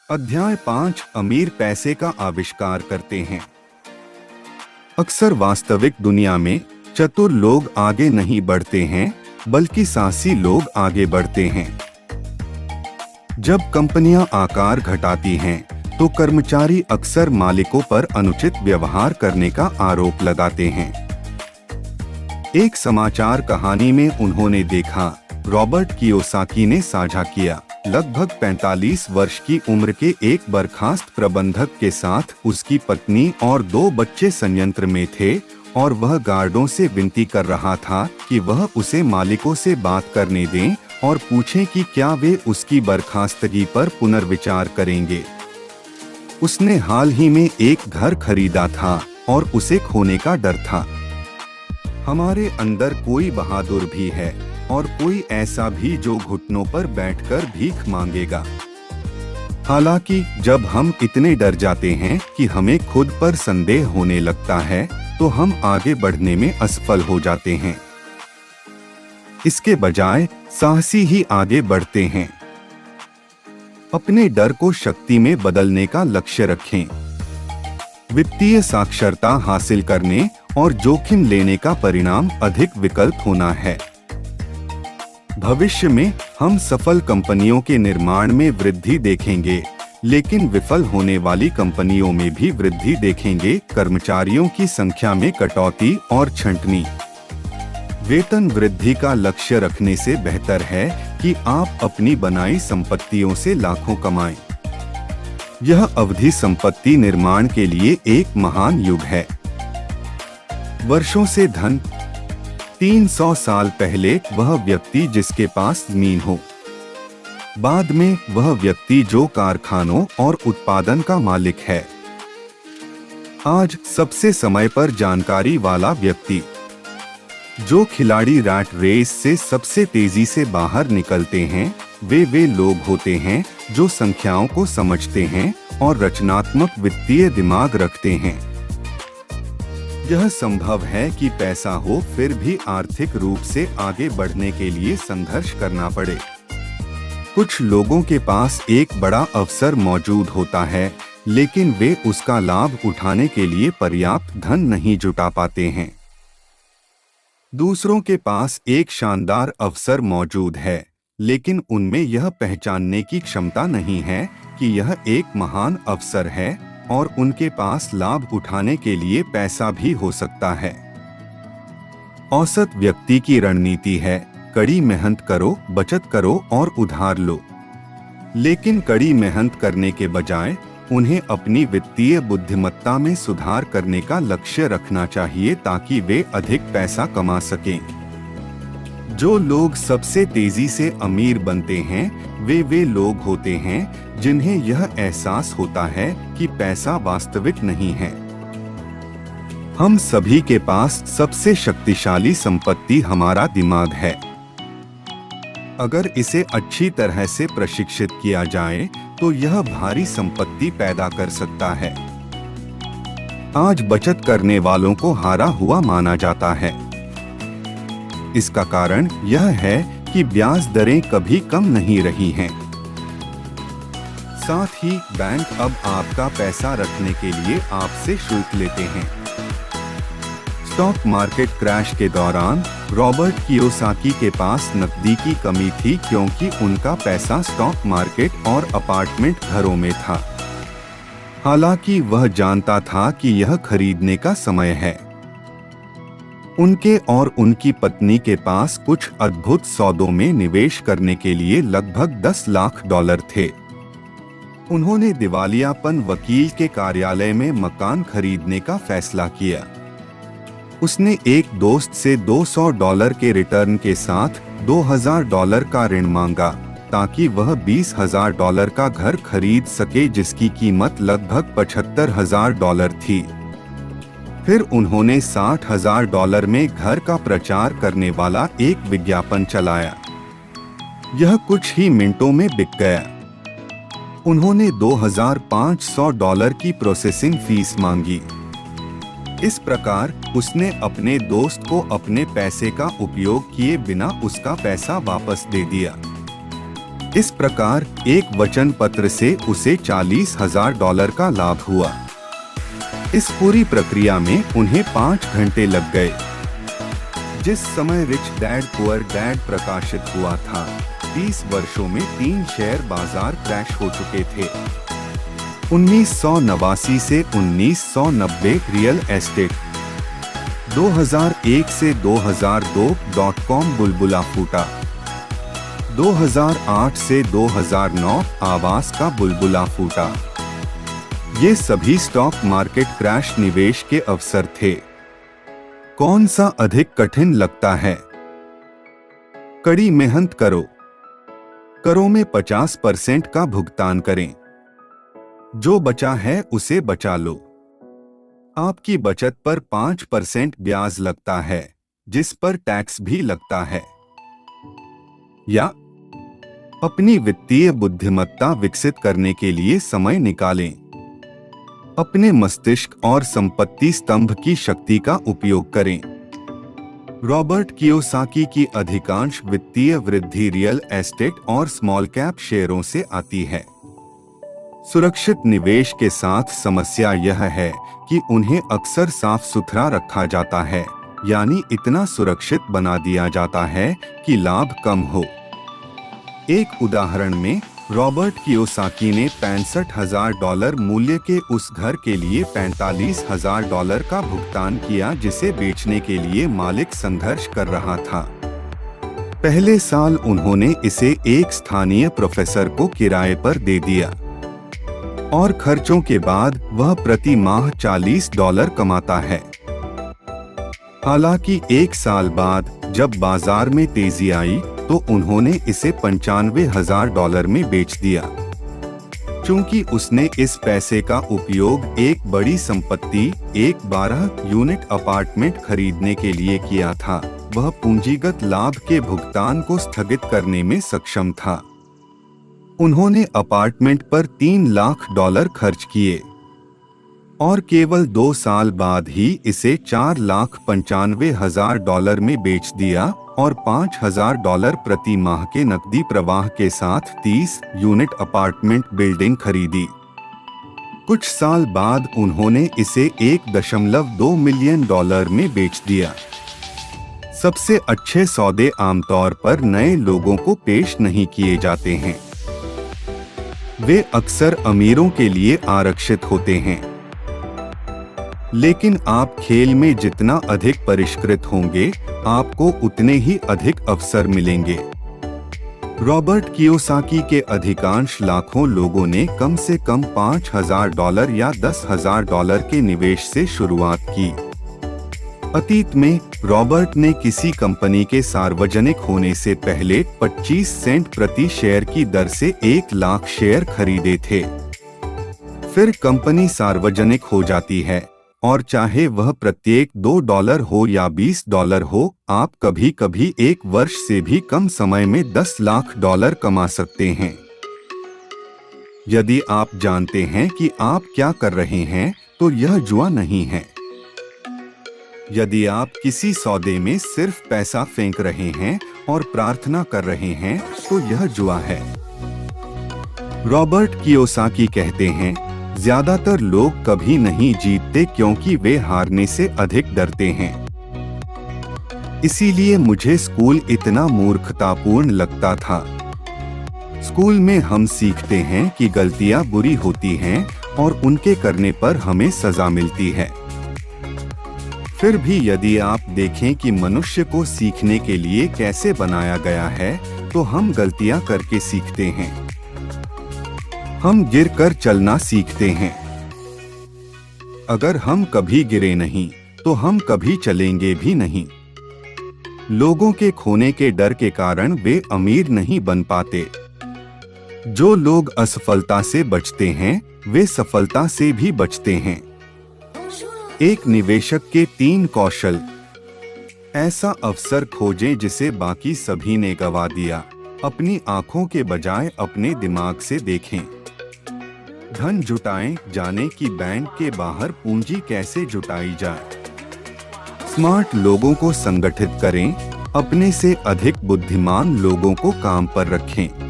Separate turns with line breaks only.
अध्याय 5 अमीर पैसे का आविष्कार करते हैं। अक्सर वास्तविक दुनिया में चतुर लोग आगे नहीं बढ़ते हैं, बल्कि साहसी लोग आगे बढ़ते हैं। जब कंपनियां आकार घटाती हैं, तो कर्मचारी अक्सर मालिकों पर अनुचित व्यवहार करने का आरोप लगाते हैं। एक समाचार कहानी में उन्होंने देखा, रॉबर्ट कियोसाकी ने साझा किया, लगभग 45 वर्ष की उम्र के एक बर्खास्त प्रबंधक के साथ उसकी पत्नी और 2 बच्चे संयंत्र में थे और वह गार्डों से विनती कर रहा था कि वह उसे मालिकों से बात करने दें और पूछें कि क्या वे उसकी बर्खास्तगी पर पुनर्विचार करेंगे। उसने हाल ही में एक घर खरीदा था और उसे खोने का डर था। हमारे अंदर कोई बहादुर भी है और कोई ऐसा भी जो घुटनों पर बैठकर भीख मांगेगा। हालांकि जब हम इतने डर जाते हैं कि हमें खुद पर संदेह होने लगता है, तो हम आगे बढ़ने में असफल हो जाते हैं। इसके बजाय साहसी ही आगे बढ़ते हैं। अपने डर को शक्ति में बदलने का लक्ष्य रखें। वित्तीय साक्षरता हासिल करने और जोखिम लेने का परिणाम अधिक विकल्प होना है। भविष्य में हम सफल कंपनियों के निर्माण में वृद्धि देखेंगे, लेकिन विफल होने वाली कंपनियों में भी वृद्धि देखेंगे। कर्मचारियों की संख्या में कटौती और छंटनी। वेतन वृद्धि का लक्ष्य रखने से बेहतर है कि आप अपनी बनाई संपत्तियों से लाखों कमाएं। यह अवधि संपत्ति निर्माण के लिए एक महान युग है। वर्षों से धन। 300 साल पहले वह व्यक्ति जिसके पास जमीन हो, बाद में वह व्यक्ति जो कारखानों और उत्पादन का मालिक है, आज सबसे समय पर जानकारी वाला व्यक्ति। जो खिलाड़ी रैट रेस से सबसे तेजी से बाहर निकलते हैं, वे लोग होते हैं जो संख्याओं को समझते हैं और रचनात्मक वित्तीय दिमाग रखते हैं। यह संभव है कि पैसा हो फिर भी आर्थिक रूप से आगे बढ़ने के लिए संघर्ष करना पड़े। कुछ लोगों के पास एक बड़ा अवसर मौजूद होता है, लेकिन वे उसका लाभ उठाने के लिए पर्याप्त धन नहीं जुटा पाते हैं। दूसरों के पास एक शानदार अवसर मौजूद है, लेकिन उनमें यह पहचानने की क्षमता नहीं है कि यह एक महान अवसर है और उनके पास लाभ उठाने के लिए पैसा भी हो सकता है। औसत व्यक्ति की रणनीति है, कड़ी मेहनत करो, बचत करो और उधार लो। लेकिन कड़ी मेहनत करने के बजाय उन्हें अपनी वित्तीय बुद्धिमत्ता में सुधार करने का लक्ष्य रखना चाहिए ताकि वे अधिक पैसा कमा सकें। जो लोग सबसे तेजी से अमीर बनते हैं, वे लोग होते हैं जिन्हें यह एहसास होता है कि पैसा वास्तविक नहीं है। हम सभी के पास सबसे शक्तिशाली संपत्ति हमारा दिमाग है। अगर इसे अच्छी तरह से प्रशिक्षित किया जाए, तो यह भारी संपत्ति पैदा कर सकता है। आज बचत करने वालों को हारा हुआ माना जाता है। इसका कारण यह है कि ब्याज दरें कभी कम नहीं रही हैं। साथ ही बैंक अब आपका पैसा रखने के लिए आपसे शुल्क लेते हैं। स्टॉक मार्केट क्रैश के दौरान रॉबर्ट कियोसाकी के पास नकदी की कमी थी क्योंकि उनका पैसा स्टॉक मार्केट और अपार्टमेंट घरों में था। हालांकि वह जानता था कि यह खरीदने का समय है। उनके और उनकी पत्नी के पास कुछ अद्भुत सौदों में निवेश करने के लिए लगभग $10 लाख थे। उन्होंने दिवालियापन वकील के कार्यालय में मकान खरीदने का फैसला किया। उसने एक दोस्त से $200 के रिटर्न के साथ $2000 का ऋण मांगा ताकि वह $20,000 का घर खरीद सके, जिसकी कीमत लगभग $75,000 थी। फिर उन्होंने $60,000 में घर का प्रचार करने वाला एक विज्ञापन चलाया। यह कुछ ही मिनटों में बिक गया। उन्होंने $2,500 की प्रोसेसिंग फीस मांगी। इस प्रकार उसने अपने दोस्त को अपने पैसे का उपयोग किए बिना उसका पैसा वापस दे दिया। इस प्रकार एक वचन पत्र से उसे $40,000 का लाभ हुआ। इस पूरी प्रक्रिया में उन्हें 5 घंटे लग गए। जिस समय रिच डैड पुअर डैड प्रकाशित हुआ था, 30 वर्षों में 3 शेयर बाजार क्रैश हो चुके थे। 1989 से 1990 रियल एस्टेट, 2001 से 2002 .com बुलबुला फूटा, 2008 से 2009 आवास का बुलबुला फूटा। ये सभी स्टॉक मार्केट क्रैश निवेश के अवसर थे। कौन सा अधिक कठिन लगता है? कड़ी मेहनत करो। करों में 50% का भुगतान करें। जो बचा है उसे बचा लो। आपकी बचत पर 5% ब्याज लगता है, जिस पर टैक्स भी लगता है। या अपनी वित्तीय बुद्धिमत्ता विकसित करने के लिए समय निकालें। अपने मस्तिष्क और संपत्ति स्तंभ की शक्ति का उपयोग करें। रॉबर्ट कियोसाकी की अधिकांश वित्तीय वृद्धि रियल एस्टेट और स्मॉल कैप शेयरों से आती है। सुरक्षित निवेश के साथ समस्या यह है कि उन्हें अक्सर साफ सुथरा रखा जाता है, यानी इतना सुरक्षित बना दिया जाता है कि लाभ कम हो। एक उदाहरण में रॉबर्ट कियोसाकी ने $65,000 मूल्य के उस घर के लिए $45,000 का भुगतान किया जिसे बेचने के लिए मालिक संघर्ष कर रहा था। पहले साल उन्होंने इसे एक स्थानीय प्रोफेसर को किराए पर दे दिया और खर्चों के बाद वह प्रति माह $40 कमाता है। हालांकि एक साल बाद जब बाजार में तेजी आई तो उन्होंने इसे $95,000 में बेच दिया। चूंकि उसने इस पैसे का उपयोग एक बड़ी संपत्ति, एक 12 यूनिट अपार्टमेंट खरीदने के लिए किया था, वह पूंजीगत लाभ के भुगतान को स्थगित करने में सक्षम था। उन्होंने अपार्टमेंट पर $3 लाख खर्च किए और केवल 2 साल बाद ही इसे $4,95,000 में बेच दिया और $5,000 प्रति माह के नकदी प्रवाह के साथ 30 यूनिट अपार्टमेंट बिल्डिंग खरीदी। कुछ साल बाद उन्होंने इसे $1.2 मिलियन में बेच दिया। सबसे अच्छे सौदे आमतौर पर नए लोगों को पेश नहीं किए जाते हैं। वे अक्सर अमीरों के लिए आरक्षित होते हैं। लेकिन आप खेल में जितना अधिक परिष्कृत होंगे, आपको उतने ही अधिक अवसर मिलेंगे। रॉबर्ट कियोसाकी के अधिकांश लाखों लोगों ने कम से कम $5,000 या $10,000 के निवेश से शुरुआत की। अतीत में रॉबर्ट ने किसी कंपनी के सार्वजनिक होने से पहले 25 सेंट प्रति शेयर की दर से 1 लाख शेयर खरीदे थे। फिर कंपनी सार्वजनिक हो जाती है और चाहे वह प्रत्येक $2 हो या $20 हो, आप कभी कभी 1 वर्ष से भी कम समय में $10 लाख कमा सकते हैं। यदि आप जानते हैं कि आप क्या कर रहे हैं, तो यह जुआ नहीं है। यदि आप किसी सौदे में सिर्फ पैसा फेंक रहे हैं और प्रार्थना कर रहे हैं, तो यह जुआ है। रॉबर्ट कियोसाकी कहते हैं, ज्यादातर लोग कभी नहीं जीतते क्योंकि वे हारने से अधिक डरते हैं। इसीलिए मुझे स्कूल इतना मूर्खतापूर्ण लगता था। स्कूल में हम सीखते हैं कि गलतियां बुरी होती हैं और उनके करने पर हमें सजा मिलती है। फिर भी यदि आप देखें कि मनुष्य को सीखने के लिए कैसे बनाया गया है, तो हम गलतियां करके सीखते हैं। हम गिरकर चलना सीखते हैं। अगर हम कभी गिरे नहीं, तो हम कभी चलेंगे भी नहीं। लोगों के खोने के डर के कारण वे अमीर नहीं बन पाते। जो लोग असफलता से बचते हैं, वे सफलता से भी बचते हैं। एक निवेशक के 3 कौशल। ऐसा अवसर खोजें जिसे बाकी सभी ने गवा दिया। अपनी आंखों के बजाय अपने दिमाग से देखें। धन जुटाएं, जाने कि बैंक के बाहर पूंजी कैसे जुटाई जाए। स्मार्ट लोगों को संगठित करें, अपने से अधिक बुद्धिमान लोगों को काम पर रखें।